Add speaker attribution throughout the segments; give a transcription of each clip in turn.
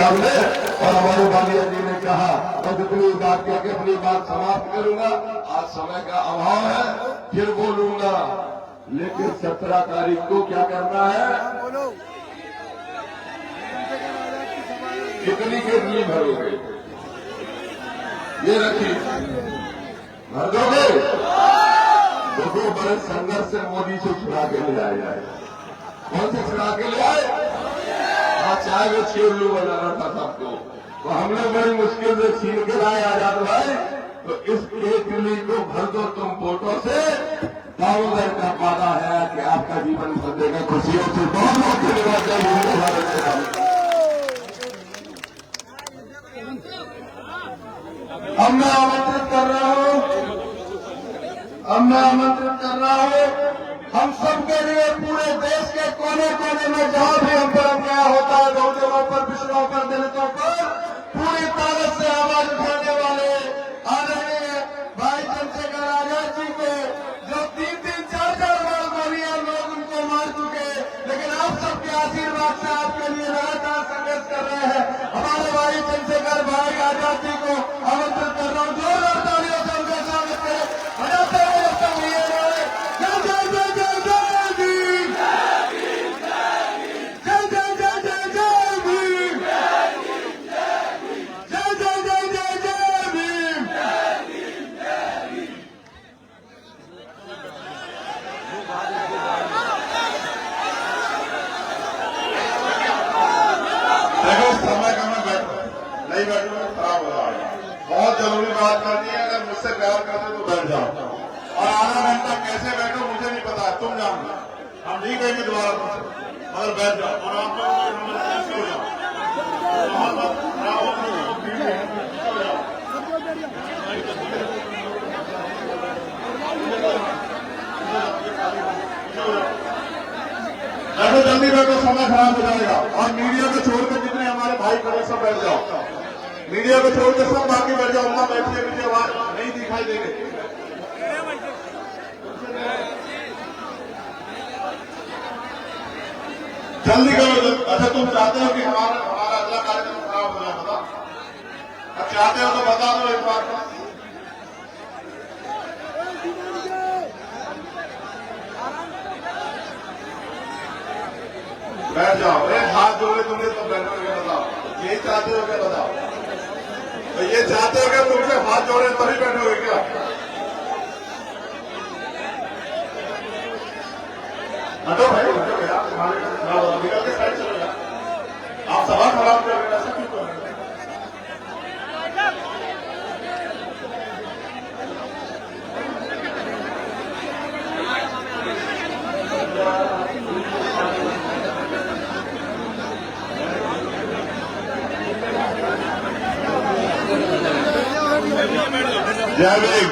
Speaker 1: सामने। और हमारे वालिया जी ने कहा मैं जितनी बात करके अपनी बात समाप्त करूंगा, आज समय का अभाव है, फिर बोलूंगा, लेकिन 17 तारीख को क्या करना है? कितनी कितनी भरोगे? ये रखी भर दोगे? देखो बड़े संघर्ष से मोदी से छुड़ा के ले आए जाए। कौन से छुड़ा के ले आए? चाहे वो चेल्लू बनाना था सबको, तो हमने बड़ी मुश्किल से छीन के लाए आजाद भाई। तो इस केतली को भर दो तुम फोटो से। दामोदर का वादा है कि आपका जीवन भर देगा खुशियों से। बहुत बहुत धन्यवाद। अब मैं आमंत्रित कर रहा हूं, हम सबके लिए पूरे देश के कोने कोने में जहां भी हम पर अन्याय होता है, बहुजनों पर, पिछड़ों पर, दलितों पर पूरी ताकत से आवाज उठाने वाले आदरणीय भाई चंद्रशेखर आजाद जी को, जो 3-3, 4-4 बार गोलियां लोग उनको मार चुके, लेकिन आप सबके आशीर्वाद से आपके लिए लगातार संघर्ष कर रहे हैं। हमारे भाई चंद्रशेखर भाई आजाद जी को आमंत्रित कर रहा हूं। जोरदार तालियों से उनका स्वागत करें। बजाते हुए खराब हो रहा है। बहुत जरूरी बात करनी है। अगर मुझसे प्यार करते तो बैठ जाओ, और आधा घंटा कैसे बैठो मुझे नहीं पता, तुम जानो। हम नहीं कहेंगे दोबारा तुमसे, मगर बैठ जाओ। और आप लोग हो जाओ, बैठो, जल्दी बैठो, समय खराब हो जाएगा। और मीडिया को छोड़कर जितने हमारे भाई खड़े सब बैठ जाओ। मीडिया को छोड़ के सब बाकी बैठ जाओ। उतना बैठिए, मुझे आवाज नहीं दिखाई देगी। जल्दी करो। अच्छा तुम चाहते हो कि हमारा अगला कार्यक्रम खराब हो जाए? बता, अब चाहते हो तो बता दो एक बार। बैठ जाओ। एक हाथ जोड़े तुमने तो बैठोगे? बताओ, यही चाहते हो क्या? बताओ, तो ये चाहते हो क्या तुमसे हाथ जोड़े तभी बैठोगे क्या? हटो भाई, हटो यार, तुम्हारे निकल के साइड चलो यार। आप सभा खराब कर रहे हैं, ऐसा क्यों कर रहे हैं? जय भीम।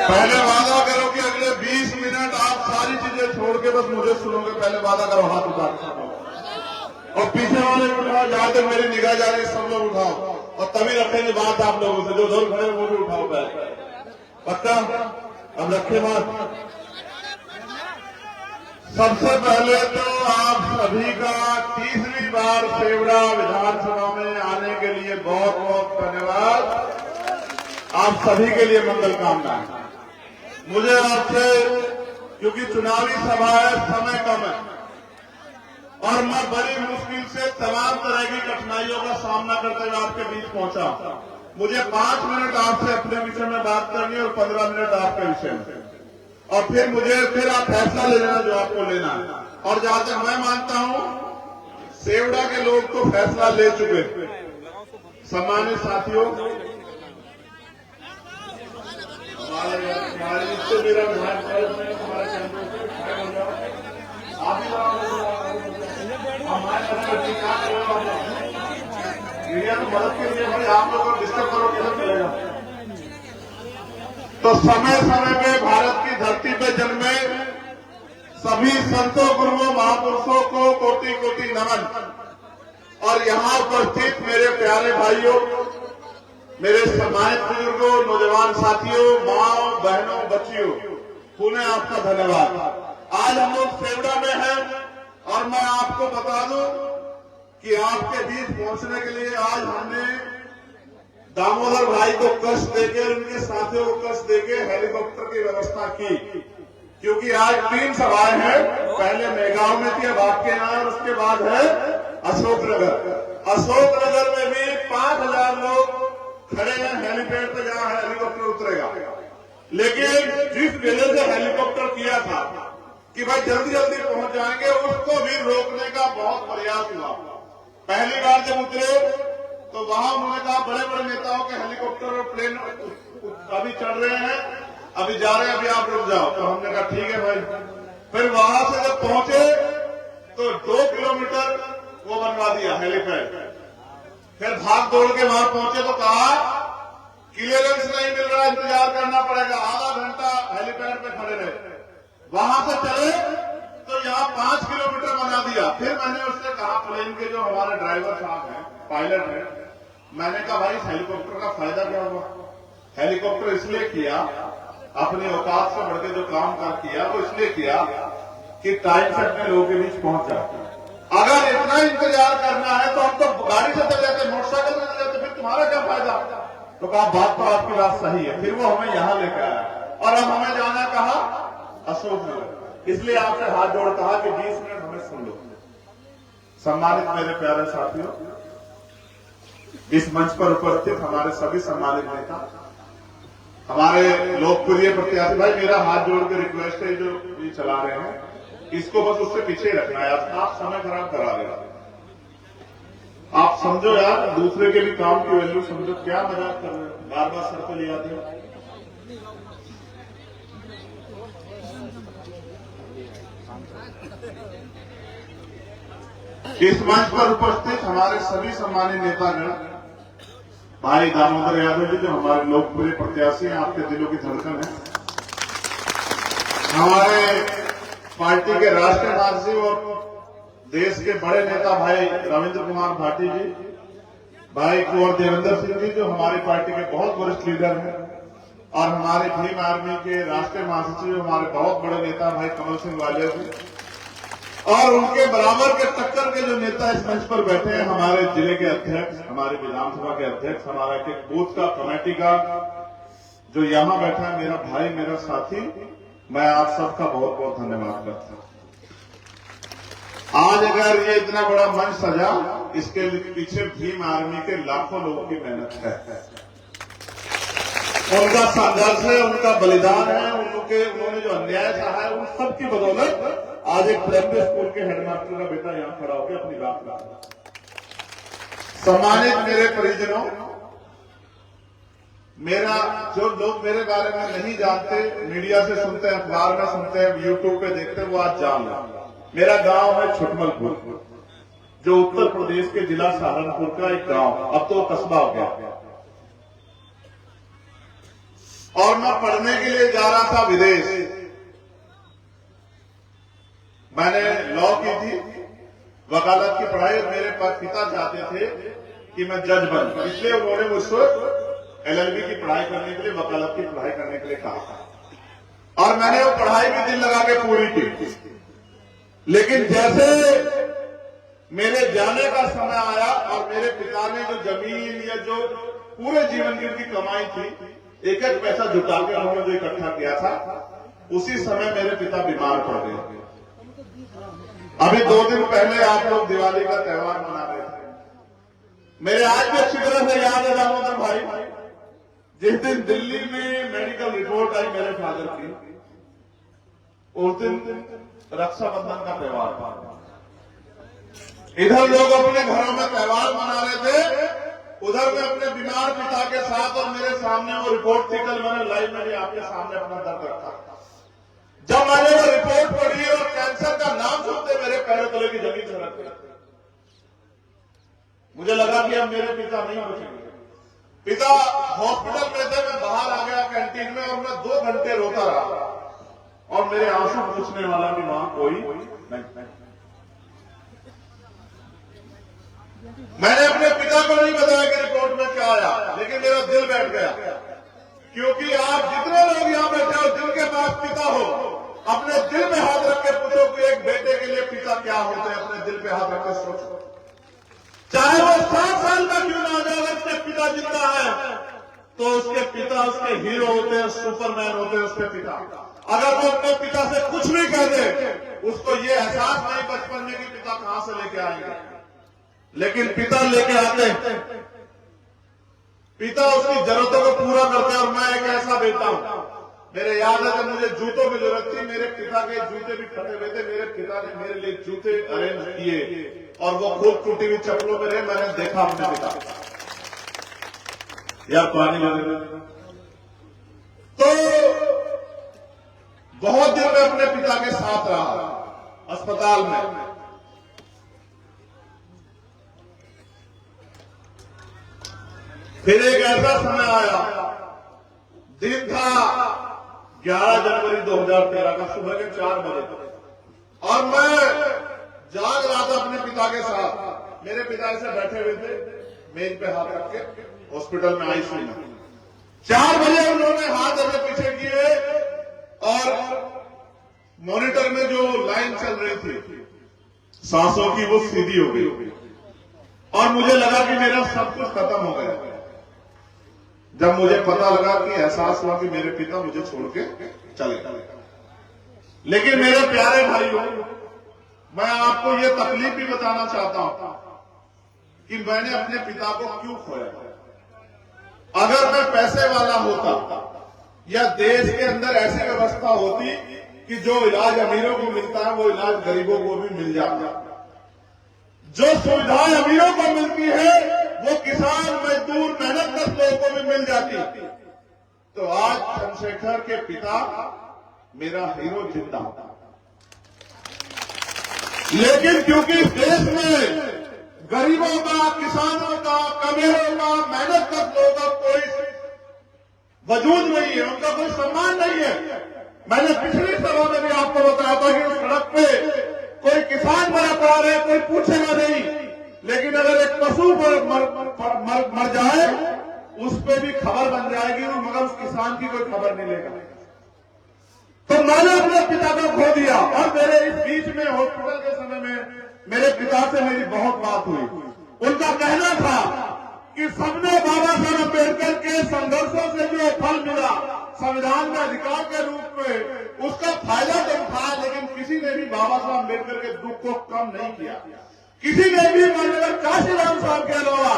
Speaker 1: पहले वादा करो कि अगले 20 मिनट आप सारी चीजें छोड़ के बस मुझे सुनोगे। पहले वादा करो, हाथ उठाओ और पीछे वाले उठाओ। जहां तक मेरी निगाह जा रही है सब लोग उठाओ, और तभी रखेंगे बात आप लोगों से। जो दूर खड़े हैं वो भी उठाओ पहले, पक्का? अब रखे बात। सबसे पहले तो आप सभी का तीसरी बार सेवड़ा विधानसभा में आने के लिए बहुत बहुत धन्यवाद। आप सभी के लिए मंगल कामनाएं। मुझे आपसे, क्योंकि चुनावी सभा है, समय कम है, और मैं बड़ी मुश्किल से तमाम तरह की कठिनाइयों का सामना करते हुए आपके बीच पहुंचा। मुझे 5 मिनट आपसे अपने विषय में बात करनी है और 15 मिनट आपके विषय में, और फिर आप फैसला ले लेना जो आपको लेना है। और जहां तक मैं मानता हूं, सेवड़ा के लोग तो फैसला ले चुके। सम्मानित साथियों, हमारे इससे मेरा मीडिया को मदद के लिए भाई आप लोग डिस्टर्ब करो कैसे चलेगा? तो समय समय पे भारत की धरती पे जन्मे सभी संतों, गुरुओं, महापुरुषों को कोटि कोटि नमन। और यहाँ उपस्थित मेरे प्यारे भाइयों, मेरे सम्मानित बुजुर्गों, नौजवान साथियों, माँ बहनों, बच्चियों, पुनः आपका धन्यवाद। आज हम लोग सेवड़ा में हैं, और मैं आपको बता दूं कि आपके बीच पहुंचने के लिए आज हमने दामोदर भाई को कष्ट देकर, उनके साथियों को कष्ट देकर हेलीकॉप्टर की व्यवस्था की, क्योंकि आज 3 सभाएं हैं। पहले मेगांव में थी, अब आपके यहाँ, और उसके बाद है अशोकनगर। अशोकनगर में भी 5000 लोग खड़े हैं हेलीपैड पे, जहां हेलीकॉप्टर उतरेगा। लेकिन जिस वजह से हेलीकॉप्टर किया था कि भाई जल्दी जल्दी पहुंच जाएंगे, उसको भी रोकने का बहुत प्रयास हुआ। पहली बार जब उतरे तो वहां उन्होंने कहा बड़े बड़े नेताओं के हेलीकॉप्टर और प्लेन अभी चढ़ रहे हैं, अभी जा रहे हैं, अभी आप रुक जाओ। तो हमने कहा ठीक है भाई। फिर वहां से जब पहुंचे तो 2 किलोमीटर वो बनवा दिया हेलीपैड। फिर भाग दौड़ के वहां पहुंचे तो कहा क्लियरेंस नहीं मिल रहा, इंतजार करना पड़ेगा। आधा घंटा हेलीपैड पे खड़े रहे। वहां से चले तो यहाँ 5 किलोमीटर बना दिया। फिर मैंने उससे कहा, प्लेन के जो हमारे ड्राइवर साहब हैं, पायलट हैं, मैंने कहा भाई इस हेलीकॉप्टर का फायदा क्या हुआ? हेलीकॉप्टर इसलिए किया, अपने औकात से बढ़ के जो काम किया वो इसलिए किया कि टाइम से अपने लोगों के बीच पहुंच जाए। अगर इतना इंतजार करना है तो हम तो गाड़ी से चले जाते, मोटरसाइकिल से चले जाते, फिर तुम्हारा क्या फायदा? तो कहा बात तो आपकी बात सही है। फिर वो हमें यहाँ लेकर आया और अब हमें जाना कहा अशोकनगर। इसलिए आपसे हाथ जोड़ कहा कि 20 मिनट हमें सुन लो। सम्मानित मेरे प्यारे साथियों, इस मंच पर उपस्थित हमारे सभी सम्मानित नेता, हमारे लोकप्रिय प्रत्याशी, भाई मेरा हाथ जोड़ के रिक्वेस्ट है, जो ये चला रहे हैं इसको बस उससे पीछे रखना है। आप समय खराब करा रहे हो। आप समझो यार, दूसरे के भी काम की वैल्यू समझो। क्या मजाक कर रहे हो? बार बार सर पे ले आते हो। इस मंच पर उपस्थित हमारे सभी सम्मानित नेतागण, भाई दामोदर यादव जी जो हमारे लोकप्रिय प्रत्याशी हैं, आपके दिलों की धड़कन है। हमारे पार्टी के राष्ट्रीय महासचिव और देश के बड़े नेता भाई रविंद्र कुमार भाटी जी, भाई कुंवर देवेंद्र सिंह जी जो हमारी पार्टी के बहुत वरिष्ठ लीडर हैं, और हमारे भीम आर्मी के राष्ट्रीय महासचिव हमारे बहुत बड़े नेता भाई कमल सिंह वालिया जी, और उनके बराबर के टक्कर के जो नेता इस मंच पर बैठे हैं, हमारे जिले के अध्यक्ष, हमारे विधानसभा के अध्यक्ष, हमारा एक बूथ का कमेटी का जो यहां बैठा है, मेरा भाई, मेरा साथी, मैं आप सबका बहुत बहुत धन्यवाद करता हूं। आज अगर ये इतना बड़ा मंच सजा, इसके पीछे भीम आर्मी के लाखों लोगों की मेहनत है, उनका संघर्ष है, उनका बलिदान है, उन्होंने जो अन्याय सहा है, उन सब की बदौलत आज एक प्राइमरी स्कूल के हेडमास्टर का बेटा यहां खड़ा होकर अपनी बात रहा है। सम्मानित मेरे परिजनों, मेरा जो लोग मेरे बारे में नहीं जानते, मीडिया से सुनते हैं, अखबार में सुनते हैं, यूट्यूब पे देखते हैं, वो आज जान लें। मेरा गांव है छुटमलपुर, जो उत्तर प्रदेश के जिला सहारनपुर का एक गांव, अब तो कस्बा हो गया। और मैं पढ़ने के लिए जा रहा था विदेश। मैंने लॉ की थी, वकालत की पढ़ाई। मेरे पिता चाहते थे कि मैं जज बनूं, इसलिए उन्होंने मुझसे LLB की पढ़ाई करने के लिए, वकालत की पढ़ाई करने के लिए कहा, और मैंने वो पढ़ाई भी दिल लगा के पूरी की। लेकिन जैसे मेरे जाने का समय आया और मेरे पिता ने जो जमीन या जो पूरे जीवन की उनकी कमाई थी, एक एक पैसा जुटा के उन्होंने जो इकट्ठा किया था, उसी समय मेरे पिता बीमार पड़ गए। अभी 2 दिन पहले आप लोग दिवाली का त्योहार मना रहे थे। मेरे आज भी अच्छी तरह से याद है दामोदर भाई, जिस दिन दिल्ली में मेडिकल रिपोर्ट आई मेरे फादर की, उस दिन रक्षाबंधन का त्योहार था। इधर लोग अपने घरों में त्योहार मना रहे थे, उधर में अपने बीमार पिता के साथ, और मेरे सामने वो रिपोर्ट थी। कल मैंने लाइव में भी आपके सामने अपना दर्द रखा। जब मैंने वो रिपोर्ट पढ़ी और कैंसर का नाम सुनते मेरे पैरों तले की जमीन सरक गई। मुझे लगा कि अब मेरे पिता नहीं बचेंगे। पिता हॉस्पिटल में थे, मैं बाहर आ गया कैंटीन में, और मैं 2 घंटे रोता रहा, और मेरे आंसू पूछने वाला भी वहां कोई नहीं। मैंने अपने पिता को नहीं बताया कि रिपोर्ट में क्या आया, लेकिन मेरा दिल बैठ गया, क्योंकि आप जितने लोग यहां बैठे हो, जिनके पास पिता हो, अपने दिल में हाथ रख के पूछो कि एक बेटे के लिए पिता क्या होते हैं। अपने दिल पे हाथ रख के सोचो। पिता जिंदा है तो उसके पिता उसके हीरो होते हैं, सुपरमैन होते हैं उसके पिता। अगर वो अपने पिता से कुछ भी कह दे, उसको ये एहसास नहीं बचपन में कि पिता कहां से लेके आएंगे, लेकिन पिता लेके आते हैं, पिता उसकी जरूरतों को पूरा करते हैं। और मैं एक ऐसा बेटा हूं, मेरे याद है जब मुझे जूतों की जरूरत थी, मेरे पिता के जूते भी फटे हुए थे, मेरे पिता ने मेरे लिए जूते अरेंज किए और वो खूब टूटी हुई चप्पलों में रहे, मैंने देखा अपने पिता। यार पानी लगे तो बहुत दिन में अपने पिता के साथ रहा अस्पताल में। फिर एक ऐसा समय आया, दिन था 11 जनवरी 2013 का, सुबह के 4 बजे, और मैं जाग रहा था अपने पिता के साथ। मेरे पिता ऐसे बैठे हुए थे मेज पे हाथ रख के, हॉस्पिटल में आईसीयू में। 4 बजे उन्होंने हाथ ऐसे पीछे किए और मॉनिटर में जो लाइन चल रही थी सांसों की, वो सीधी हो गई और मुझे लगा कि मेरा सब कुछ खत्म हो गया। जब मुझे पता लगा कि एहसास हुआ कि मेरे पिता मुझे छोड़ के चले गए। लेकिन मेरे प्यारे भाइयों, मैं आपको ये तकलीफ भी बताना चाहता हूं कि मैंने अपने पिता को क्यों खोया। अगर मैं पैसे वाला होता या देश के अंदर ऐसी व्यवस्था होती कि जो इलाज अमीरों को मिलता है वो इलाज गरीबों को भी मिल जाता, जो सुविधाएं अमीरों को मिलती है वो किसान मजदूर मेहनत कर लोगों को भी मिल जाती, तो आज चंद्रशेखर के पिता मेरा हीरो जिंदा होता। लेकिन क्योंकि इस देश में गरीबों का, किसानों का, कमेरों का, मेहनत कर लोगों का कोई वजूद नहीं है, उनका कोई सम्मान नहीं है। मैंने पिछली सभा में भी आपको बताया था कि सड़क पे कोई किसान मरा पड़ा रहे, कोई पूछेगा नहीं, लेकिन अगर एक पशु मर जाए उस पर भी खबर बन जाएगी, मगर उस किसान की कोई खबर नहीं लेगा। तो मैंने अपने पिता को खो दिया। और मेरे इस बीच में हॉस्पिटल के समय में मेरे पिता से मेरी बहुत बात हुई। उनका कहना था कि सबने बाबा साहब अम्बेडकर के संघर्षों से जो फल मिला संविधान का अधिकार के रूप में, उसका फायदा तो उठाया, लेकिन किसी ने भी बाबा साहब अम्बेडकर के दुख को कम नहीं किया। किसी ने भी माननीय काशीराम साहब के अलावा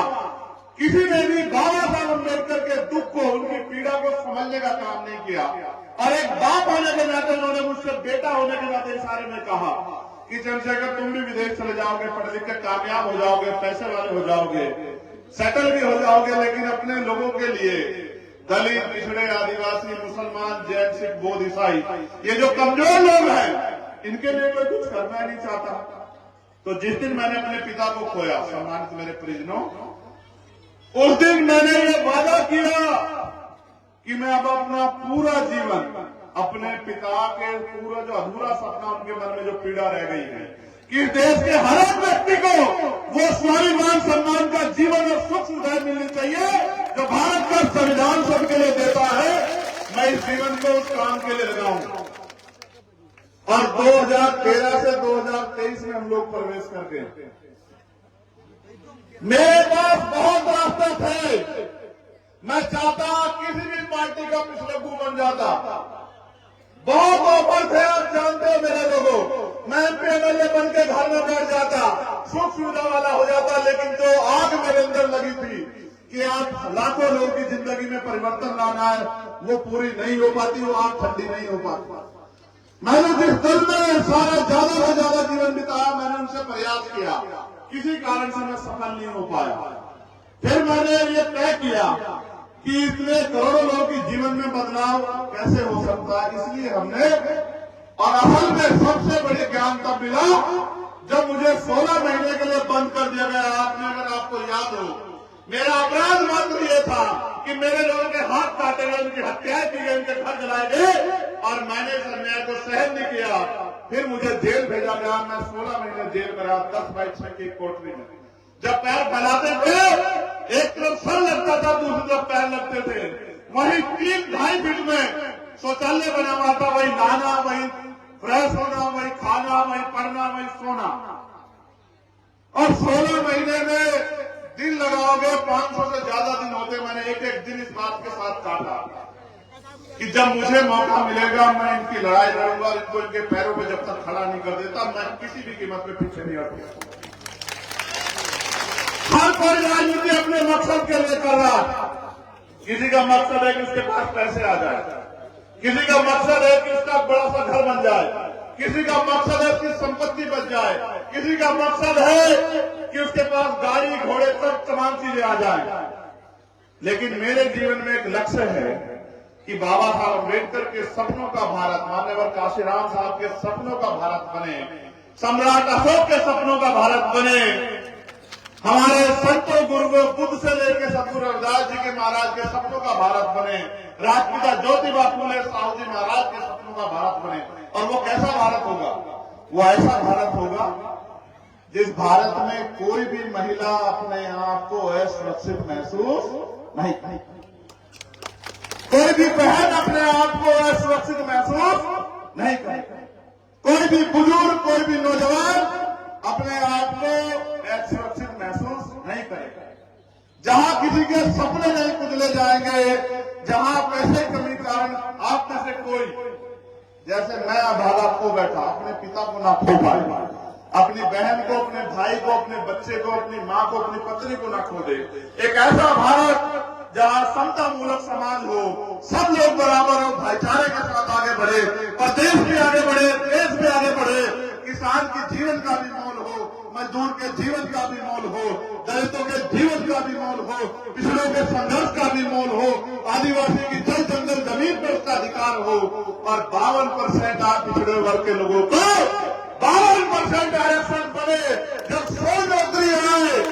Speaker 1: किसी ने भी बाबा साहब अम्बेडकर के दुख को, उनकी पीड़ा को समझने का काम नहीं किया। और एक बाप होने के नाते उन्होंने मुझसे बेटा होने के नाते इशारे में कहा कि चंद्रशेखर तुम भी विदेश चले जाओगे, पढ़ लिख कर कामयाब हो जाओगे, पैसे वाले हो जाओगे, सेटल भी हो जाओगे, लेकिन अपने लोगों के लिए, दलित, पिछड़े, आदिवासी, मुसलमान, जैन, सिख, बौद्ध, ईसाई, ये जो कमजोर लोग हैं, इनके लिए कोई कुछ करना नहीं चाहता। तो जिस दिन मैंने अपने पिता को खोया, सम्मानित मेरे परिजनों, उस दिन मैंने ये वादा किया कि मैं अब अपना पूरा जीवन अपने पिता के पूरा जो अधूरा सपना, उनके मन में जो पीड़ा रह गई है कि देश के हर एक व्यक्ति को वो स्वाभिमान सम्मान का जीवन और सुख सुविधाएं मिलनी चाहिए जो भारत का संविधान सबके लिए देता है, मैं इस जीवन को उस काम के लिए लगाऊं। और 2013 से 2023 में हम लोग प्रवेश कर गए। मेरे पास बहुत रास्ते थे, मैं चाहता किसी भी पार्टी का पिछलग्गू बन जाता, बहुत ऑफर थे, आप जानते हो मेरे लोगों, मैं एमपी-एमएलए बन के घर में बैठ जाता, सुख सुविधा वाला हो जाता, लेकिन जो आग मेरे अंदर लगी थी कि आज लाखों लोगों की जिंदगी में परिवर्तन लाना है, वो पूरी नहीं हो पाती, वो आग ठंडी नहीं हो पाती। मैंने जिस दल में सारा ज्यादा से ज्यादा जीवन बिताया, मैंने उनसे प्रयास किया, किसी कारण से मैं सफल नहीं हो पाया। फिर मैंने ये तय किया कि इतने करोड़ों लोगों के जीवन में बदलाव कैसे हो सकता है, इसलिए हमने, और असल में सबसे बड़ी ज्ञान तब मिला जब मुझे 16 महीने के लिए बंद कर दिया गया। आपने, अगर आपको याद हो, मेरा अपराध मात्र ये था कि मेरे लोगों के हाथ काटे गए, उनकी हत्याएं की गई, उनके घर जलाए गए, और मैंने इस अन्याय को सहन नहीं किया। फिर मुझे जेल भेजा गया, मैं 16 महीने जेल में रहा, 10/6 की कोठरी में। जब पैर फैलाते थे, एक तरफ सर लगता था, दूसरी तरफ पैर लगते थे, वही 3-2.5 फीट में शौचालय बना हुआ था, वही नहाना, वही फ्रेश होना, वही खाना, वही पढ़ना, वही सोना। और 16 महीने में दिन लगाओगे 500 से ज्यादा दिन कि जब मुझे मौका मिलेगा मैं इनकी लड़ाई लड़ूंगा, इनको इनके पैरों पे जब तक खड़ा नहीं कर देता मैं किसी भी कीमत पे पीछे नहीं हटूंगा। हर कोई राजनीति अपने मकसद के लिए कर रहा है। किसी का मकसद है कि उसके पास पैसे आ जाए, किसी का मकसद है कि उसका बड़ा सा घर बन जाए, किसी का मकसद है उसकी संपत्ति बच जाए, किसी का मकसद है कि उसके पास गाड़ी घोड़े सब तमाम चीजें आ जाए। लेकिन मेरे जीवन में एक लक्ष्य है कि बाबा साहब अम्बेडकर के सपनों का भारत, मान्यवर काशीराम साहब के सपनों का भारत बने, सम्राट अशोक के सपनों का भारत बने, हमारे संतों गुरुओं बुद्ध से लेकर सतगुरु रविदास जी के महाराज के सपनों का भारत बने, राजपिता ज्योतिबा फूले साहू जी महाराज के सपनों का भारत बने। और वो कैसा भारत होगा? वो ऐसा भारत होगा जिस भारत में कोई भी महिला अपने आप को असुरक्षित महसूस नहीं करेगी, कोई भी बहन अपने आप को असुरक्षित महसूस नहीं करेगी, कोई भी बुजुर्ग, कोई भी नौजवान अपने आप को असुरक्षित महसूस नहीं करेगा। जहां किसी के सपने नहीं कुचले जाएंगे, जहां पैसे कमी कारण आप में से कोई, जैसे मैं अभागा खो बैठा, अपने पिता को ना खो पाए, अपनी बहन को, अपने भाई को, अपने बच्चे को, अपनी माँ को, अपनी पत्नी को ना खो दे। एक ऐसा भारत जहाँ समता मूलक समाज हो, सब लोग बराबर हो, भाईचारे के साथ आगे बढ़े और देश भी आगे बढ़े, देश भी आगे बढ़े, किसान के जीवन का भी मोल हो, मजदूर के जीवन का भी मोल हो, दलितों के जीवन का भी मोल हो, पिछड़ों के संघर्ष का भी मोल हो, आदिवासी की जल जंगल जमीन पर उसका अधिकार हो और 52% आप पिछड़े वर्ग के लोगों को 52% आरक्षण बने। जब 100 नौकरी आए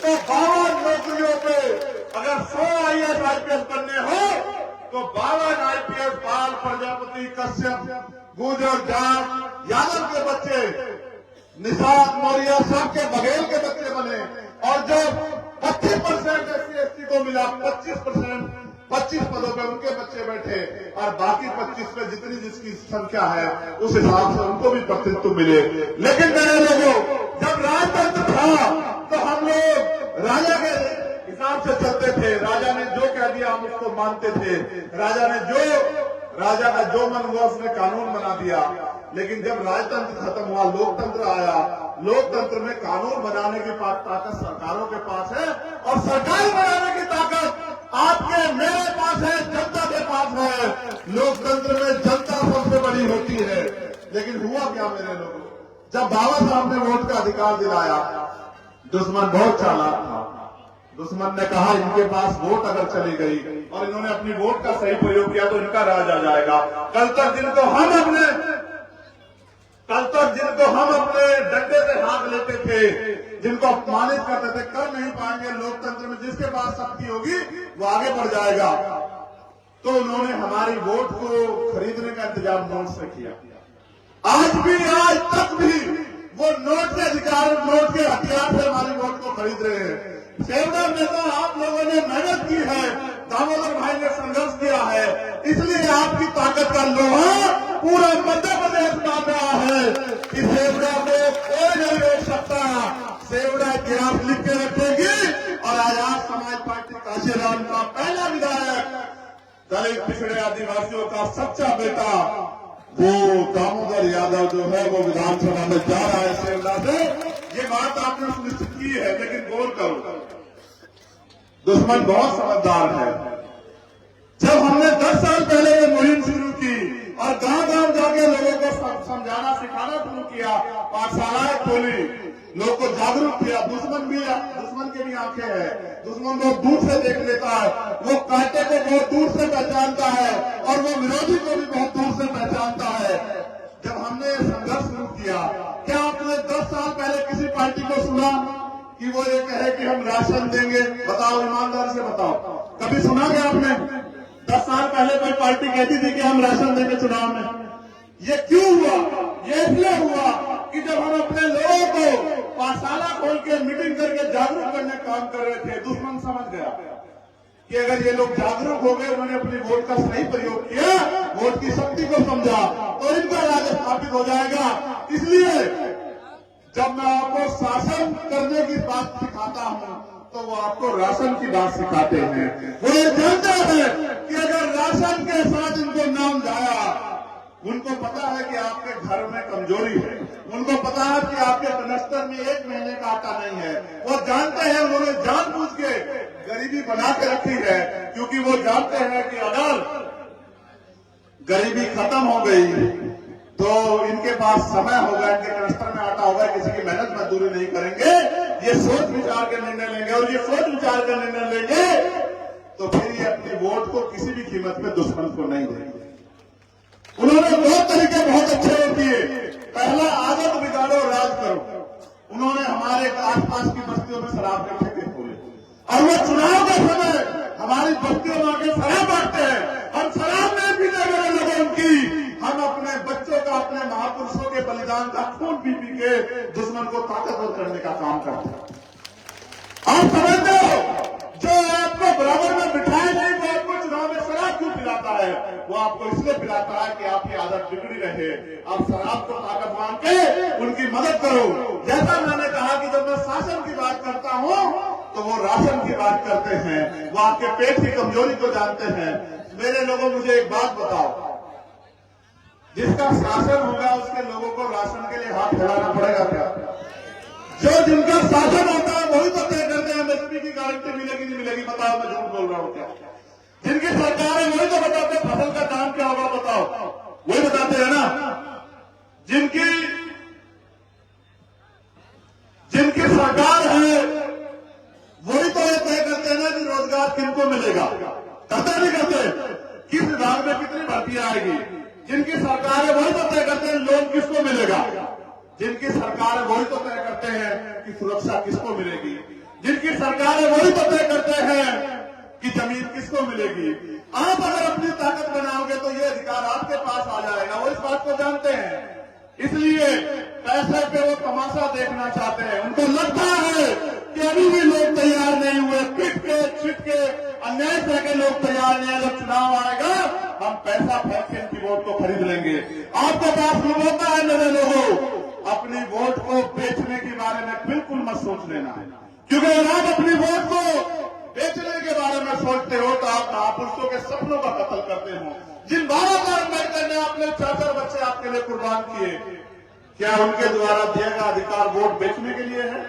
Speaker 1: तो 52 नौकरियों पे अगर 100 IAS IPS बनने हो तो 52 IPS बाल प्रजापति, कश्यप, गुर्जर, जाट, यादव के बच्चे, निषाद, मौर्य, सबके बघेल के बच्चे बने। और जो 25% SC/ST को मिला, 25 पदों पे उनके बच्चे बैठे और बाकी 25 पे जितनी जिसकी संख्या है उस हिसाब से उनको भी प्रतिनिधित्व मिले। लेकिन मेरे लोगों, जब राजतंत्र था तो हम लोग राजा के हिसाब से चलते थे, राजा ने जो कह दिया हम उसको मानते थे, राजा का जो मन हुआ उसने कानून बना दिया। लेकिन जब राजतंत्र खत्म हुआ, लोकतंत्र आया, लोकतंत्र में कानून बनाने की ताकत सरकारों के पास है और सरकार बनाने की ताकत आपके मेरे पास है, जनता के पास है। लोकतंत्र में जनता सबसे बड़ी होती है। लेकिन हुआ क्या मेरे लोगों, जब बाबा साहब ने वोट का अधिकार दिलाया, दुश्मन बहुत चालाक था। दुश्मन ने कहा इनके पास वोट अगर चली गई और इन्होंने अपनी वोट का सही प्रयोग किया तो इनका राज आ जाएगा। कल तक जिनको हम अपने डंडे से हाथ लेते थे, जिनको अपमानित करते थे, कर नहीं पाएंगे। लोकतंत्र में जिसके पास शक्ति होगी वो आगे बढ़ जाएगा। तो उन्होंने हमारी वोट को खरीदने का इंतजाम नोट से किया। आज तक भी वो नोट के अधिकार, नोट के हथियार से हमारी वोट को खरीद रहे हैं। सेवडा में तो आप लोगों ने मेहनत की है, दामोदर भाई ने संघर्ष किया है, इसलिए आपकी ताकत का लोहा पूरा मध्य प्रदेश मान रहा है कि सेवडा को कोई नहीं रोक सकता। सेवडा इतिहास लिख के रखेगी और आजाद समाज पार्टी काशीराम का पहला विधायक, दलित पिछड़े आदिवासियों का सच्चा बेटा वो दामोदर यादव जो है वो विधानसभा में जा रहा है सेवडा से। ये बात आपने सुनिश्चित की है, लेकिन गौर करो, दुश्मन बहुत समझदार है। जब हमने 10 साल पहले ये मुहिम शुरू की और गांव-गांव जाके लोगों को समझाना सिखाना शुरू किया, पाठशालाएं खोली, लोग को जागरूक किया। दुश्मन के भी आंखें हैं, दुश्मन बहुत दूर से देख लेता है, वो कांटे को बहुत दूर से पहचानता है और वो विरोधी को भी बहुत दूर से पहचानता है। जब हमने संघर्ष शुरू किया, क्या आपने 10 साल पहले किसी पार्टी को सुना कि वो ये कहे कि हम राशन देंगे? बताओ, ईमानदारी से बताओ, कभी सुना क्या आपने? 10 साल पहले कोई पार्टी कहती थी कि हम राशन देंगे चुनाव में? ये क्यों हुआ? ये इसलिए हुआ कि जब हम अपने लोगों को पाठशाला खोल के मीटिंग करके जागरूक करने काम कर रहे थे, दुश्मन समझ गया कि अगर ये लोग जागरूक हो गए, उन्होंने अपनी वोट का सही प्रयोग किया, वोट की शक्ति को समझा, तो इनका राज स्थापित हो जाएगा। इसलिए जब मैं आपको शासन करने की बात सिखाता हूं तो वो आपको राशन की बात सिखाते हैं। वो ये जानते हैं कि अगर राशन के साथ इनको उनको पता है कि आपके घर में कमजोरी है, उनको पता है कि आपके कनस्तर में 1 महीने का आटा नहीं है। वो जानते हैं, उन्होंने जानबूझ के गरीबी बना के रखी है, क्योंकि वो जानते हैं कि अगर गरीबी खत्म हो गई तो इनके पास समय होगा, इनके कनस्तर में आटा होगा, किसी की मेहनत मजदूरी नहीं करेंगे, ये सोच विचार के निर्णय लेंगे। और ये सोच विचार के निर्णय लेंगे तो फिर ये अपनी वोट को किसी भी कीमत पे दुश्मन को नहीं देंगे। उन्होंने 2 तरीके बहुत अच्छे किए। पहला, आदत बिगाड़ो राज करो। उन्होंने हमारे आसपास की बस्तियों में शराब के ठेके खोले और वो चुनाव के समय हमारी बस्तियों में आके शराब बांटते हैं। हम शराब नहीं पीने वाले लोगों की, हम अपने बच्चों का, अपने महापुरुषों के बलिदान का खून पी पी के दुश्मन को ताकतवर करने का काम करते हैं। आप समझते हो, जो आपको बराबर में बिठाए नहीं, वो आपको चुनाव में शराब क्यों पिलाता है? वो आपको इसलिए पिलाता है कि आपकी आदत बिगड़ी रहे। आप शराब को ताकत मान के उनकी मदद करो। जैसा मैंने कहा कि जब मैं शासन की बात करता हूं तो वो राशन की बात करते हैं, वो आपके पेट की कमजोरी को जानते हैं। मेरे लोगों, मुझे एक बात बताओ, जिसका शासन होगा उसके लोगों को राशन के लिए हाथ फैलाना पड़ेगा क्या? जो जिनका शासन होता है वही तो तय करते हैं एमएसपी की गारंटी मिलेगी नहीं मिलेगी। बताओ, मैं झूठ बोल रहा हूं क्या? जिनकी सरकार है वही तो बताते हैं फसल का दाम क्या होगा, बताओ, वही बताते हैं ना। जिनकी सरकार है वही तो ये तय करते हैं ना कि रोजगार किनको मिलेगा। करते नहीं करते? किस विभाग में कितनी भर्तियां आएगी? जिनकी सरकार है वही तो तय करते हैं लोन किसको मिलेगा। जिनकी सरकार है वही तो तय करते हैं कि सुरक्षा किसको मिलेगी। जिनकी सरकार है वही तो तय करते हैं कि जमीन किसको मिलेगी। आप अगर अपनी ताकत बनाओगे तो ये अधिकार आपके पास आ जाएगा। वो इस बात को जानते हैं, इसलिए पैसे पे वो तमाशा देखना चाहते हैं। उनको लगता है कि अभी भी लोग तैयार नहीं हुए, पिट के छिट के अन्याय से के लोग तैयार नहीं है। जब चुनाव आएगा हम पैसा फेंक के इनकी वोट को खरीद लेंगे। आपके पास होता है मेरे लोगों, अपनी वोट को बेचने के बारे में बिल्कुल मत सोच लेना, क्योंकि अगर आप अपनी वोट को बेचने के बारे में सोचते हो तो आप महापुरुषों के सपनों का कत्ल करते हो। जिन 12 बार अम्बेडकर ने अपने 4 बच्चे आपके लिए कुर्बान किए, क्या उनके द्वारा दिया गया अधिकार वोट बेचने के लिए है?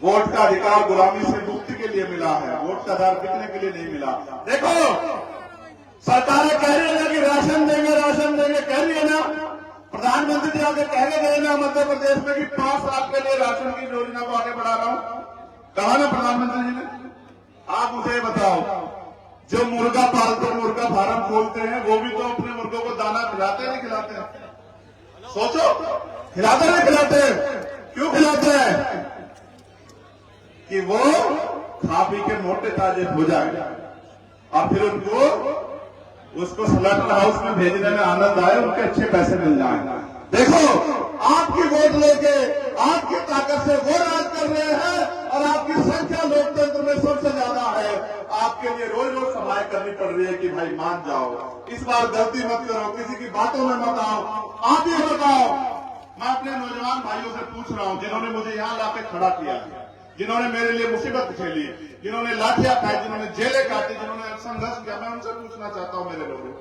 Speaker 1: वोट का अधिकार गुलामी से मुक्ति के लिए मिला है, वोट का अधिकार बिकने के लिए नहीं मिला। देखो, सरकारें कह रही है कि राशन देंगे, राशन देंगे, कह रही है ना। प्रधानमंत्री जी आगे कह के गए ना मध्य प्रदेश में कि 5 साल के लिए राशन की योजना को आगे बढ़ा रहा हूं, कहा ना प्रधानमंत्री जी ने। आप मुझे बताओ, जो मुर्गा पालते, मुर्गा फार्म खोलते हैं, वो भी तो अपने मुर्गों को दाना खिलाते नहीं खिलाते हैं? सोचो, खिलाते नहीं खिलाते? क्यों खिलाते हैं? कि वो खा पी के मोटे ताजे हो जाए और फिर उसको स्लॉटर हाउस में भेजने में आनंद आए, उनके अच्छे पैसे मिल जाए। देखो, आपकी वोट लेके आपकी ताकत से वो राज कर रहे हैं और आपकी संख्या लोकतंत्र में सबसे ज्यादा है। आपके लिए रोज रोज सभाएं करनी पड़ रही है कि भाई मान जाओ, इस बार गलती मत करो, किसी की बातों में मत आओ, आप ही बताओ। मैं अपने नौजवान भाइयों से पूछ रहा हूं, जिन्होंने मुझे यहां लाके खड़ा किया, जिन्होंने मेरे लिए मुसीबत झेली, जिन्होंने लाठियां खाई, जिन्होंने जेलें काटी, जिन्होंने संघर्ष किया, मैं उनसे पूछना चाहता हूं मेरे लोगों,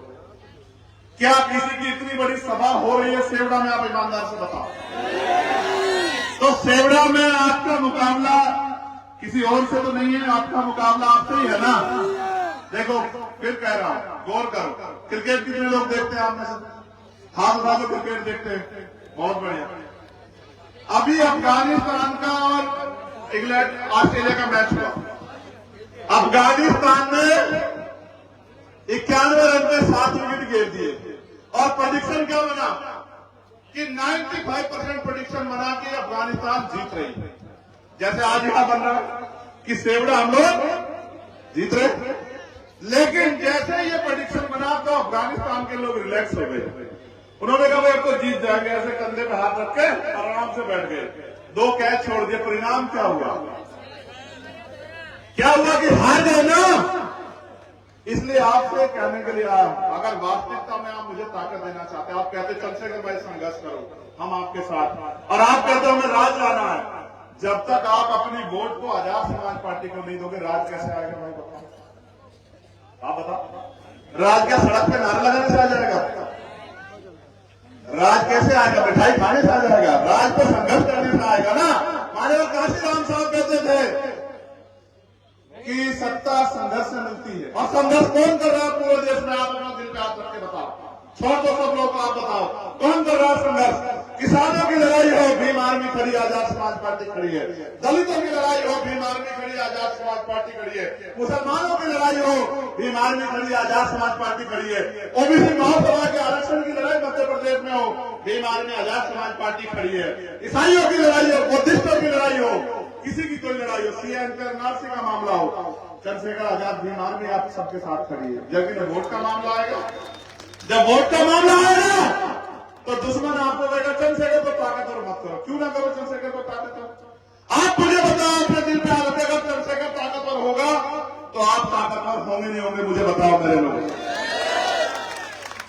Speaker 1: क्या किसी की इतनी बड़ी सभा हो रही है सेवड़ा में? आप ईमानदार से बताओ। तो सेवड़ा में आपका मुकाबला किसी और से तो नहीं है, आपका मुकाबला आपसे ही है ना। देखो, फिर कह रहा हूं, गौर करो, क्रिकेट कितने लोग देखते हैं आप में से? हाथ उठा लो, क्रिकेट देखते हैं, बहुत बढ़िया। अभी अफगानिस्तान का और इंग्लैंड ऑस्ट्रेलिया का मैच हुआ। अफगानिस्तान ने 91 रन पे 7 विकेट गिर दिए और प्रेडिक्शन क्या बना कि 95% प्रेडिक्शन बना कि अफगानिस्तान जीत रही है। जैसे आज यहां बन रहा है कि सेवड़ा हम लोग जीत रहे, लेकिन जैसे ये प्रेडिक्शन बना तो अफगानिस्तान के लोग रिलैक्स हो गए। उन्होंने कहा भाई अब तो जीत जाएंगे, ऐसे कंधे पे हाथ रख के आराम से बैठ गए, 2 कैच छोड़ दिए। परिणाम क्या हुआ? क्या हुआ कि हार गए ना। इसलिए आपसे कहने के लिए आया, अगर वास्तविकता में आप मुझे ताकत देना चाहते हैं, आप कहते चंद्रशेखर भाई संघर्ष करो, हम आपके साथ, और आप कहते हो हमें राज लाना है, जब तक आप अपनी वोट को आजाद समाज पार्टी को नहीं दोगे, राज कैसे आएगा भाई? बताओ, आप बताओ। राज क्या सड़क पे नारा लगाने से आ जाएगा? राज कैसे आएगा? मिठाई खाने से आ जाएगा? राज तो संघर्ष करने से आएगा ना। माननीय काशीराम साहब कहते थे कि सत्ता संघर्ष से मिलती है। और संघर्ष कौन कर रहा है पूरे देश में? आप अपना दिल पे हाथ रख के बताओ। छोड़ दो सब लोग, आप बताओ कौन कर रहा है संघर्ष? किसानों की लड़ाई हो, भीम आर्मी खड़ी, आजाद समाज पार्टी खड़ी है। दलितों की लड़ाई हो, भीम आर्मी खड़ी, आजाद समाज पार्टी खड़ी है। मुसलमानों की लड़ाई हो, भीम आर्मी खड़ी, आजाद समाज पार्टी खड़ी है। ओबीसी महासभा के आरक्षण की लड़ाई मध्य प्रदेश में हो, भीम आर्मी, आजाद समाज पार्टी खड़ी है। ईसाइयों की लड़ाई हो, बुद्धिस्टों की लड़ाई हो, किसी की कोई लड़ाई हो, सीएम एनआरसी का मामला हो, चंद्रशेखर आजाद भीम आर्मी आप सबके साथ खड़ी है। जब वोट का मामला आएगा, जब वोट का मामला आएगा तो दुश्मन आपको कहेगा चंद्रशेखर को ताकतवर मत करो। क्यों ना करो चंद्रशेखर को ताकतवर? आप मुझे बताओ, अपने दिल पे हाथ रखेगा चंद्रशेखर ताकतवर होगा तो आप ताकतवर होंगे नहीं होंगे? मुझे बताओ मेरे लोग।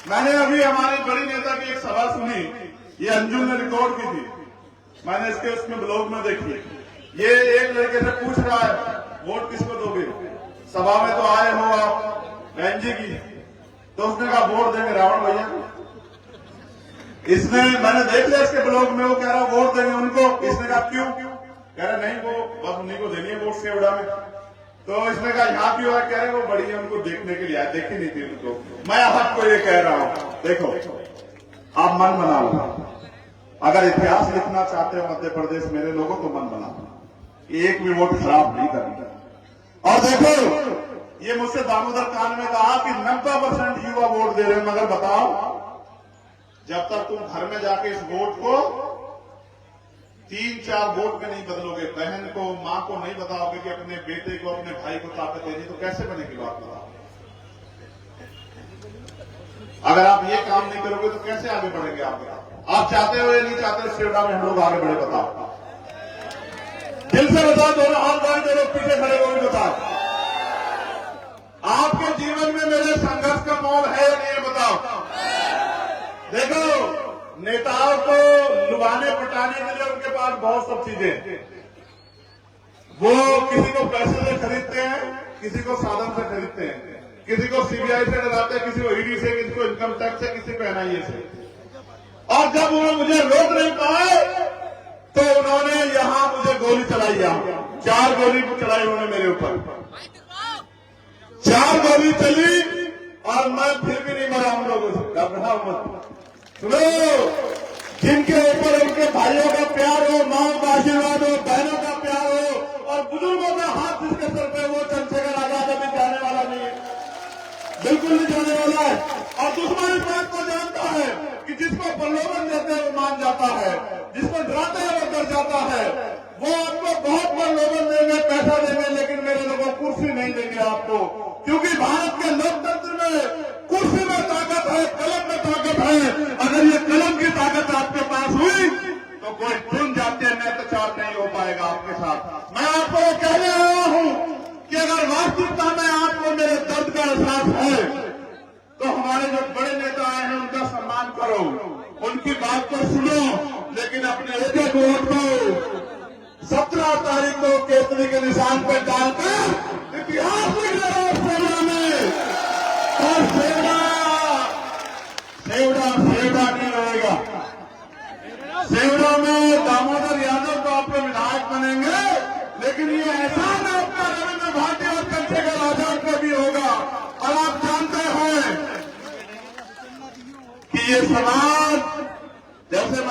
Speaker 1: मैंने अभी हमारे बड़ी नेता की एक सभा सुनी, ये अंजुम ने रिकॉर्ड की थी, मैंने इसके उसमें ब्लॉग में देखी। ये एक लड़के से पूछ रहा है वोट किसको दोगे? सभा में तो आए हो आप बहन जी की, तो उसने कहा वोट देंगे रावण भैया को। इसने, मैंने देख लिया इसके ब्लॉग में, वो कह रहा वोट देंगे उनको। इसने कहा क्यों? कह रहा नहीं वो बस उन्हीं को देनी है वोट सेवड़ा में। तो इसने कहा यहाँ क्यों है? कह रहे वो बड़ी है, उनको देखने के लिए आए, देखी नहीं थी उनको। मैं आपको ये कह रहा हूँ, देखो आप मन बना लो, अगर इतिहास लिखना चाहते हो मध्य प्रदेश मेरे लोगों तो मन बना लो, एक भी वोट खराब नहीं करना। और देखो ये मुझसे दामोदर कान में कहा कि 90% युवा वोट दे रहे हैं, मगर बताओ जब तक तुम घर में जाके इस वोट को 3-4 वोट में नहीं बदलोगे, बहन को, मां को नहीं बताओगे कि अपने बेटे को, अपने भाई को ताकत देनी, तो कैसे बनेगी बात? बताओ। अगर आप ये काम नहीं करोगे तो कैसे आगे बढ़ेंगे? आप चाहते हो या नहीं चाहते सेवड़ा में हम लोग आगे बढ़े? बताओ, दिल से बताओ, दोनों हाथ बांध दो, लोग पीछे खड़े हो बताओ। आपके जीवन में मेरे संघर्ष का मोल है या नहीं? बताओ। देखो नेताओं को लुभाने पटाने के लिए उनके पास बहुत सब चीजें, वो किसी को पैसे से खरीदते हैं, किसी को साधन से खरीदते हैं, किसी को सीबीआई से डराते हैं, किसी को ईडी से, किसी को इनकम टैक्स से, किसी को एनआईए से। और जब वो मुझे रोक नहीं पाए तो उन्होंने यहां मुझे गोली चलाई, यहां 4 गोली चलाई उन्होंने मेरे ऊपर, 4 गोली चली और मैं फिर भी नहीं मरा उन लोगों से। घबराओ मत, सुनो, जिनके ऊपर उनके भाइयों का प्यार हो, मां का आशीर्वाद हो, बहनों का प्यार हो और बुजुर्गों का हाथ जिसके सर पे, वो चंद्रशेखर आजाद अभी जाने वाला नहीं है, बिल्कुल नहीं जाने वाला है। और दुश्मन इस बात को जानता है कि जिसको प्रलोभन देते हैं वो मान जाता है, जिसको डराते हैं वो डर जाता है। वो आपको बहुत प्रलोभन देंगे, पैसा देंगे, लेकिन मेरे लोगों कुर्सी नहीं देंगे आपको, क्योंकि भारत के लोकतंत्र में कुर्सी में ताकत है, कलम में ताकत है। अगर ये कलम की ताकत आपके पास हुई तो कोई चुन जाते हैं, अत्याचार नहीं हो पाएगा आपके साथ। मैं आपको कहने आया हूं कि अगर वास्तविकता में आपको मेरे दर्द का एहसास है तो हमारे जो बड़े नेता आए हैं उनका सम्मान करो, उनकी बात को सुनो, लेकिन अपने एक वोट को 17 तारीख को केतली के निशान पर डालकर इतिहास लिख रहे सेवड़ा में। और सेवड़ा नहीं रहेगा। सेवड़ा में दामोदर यादव को आप लोग विधायक बनेंगे, लेकिन ये एहसान आपका रविंद्र भारती और चंद्रशेखर आजाद को भी होगा। और आप जानते हैं कि ये समाज जैसे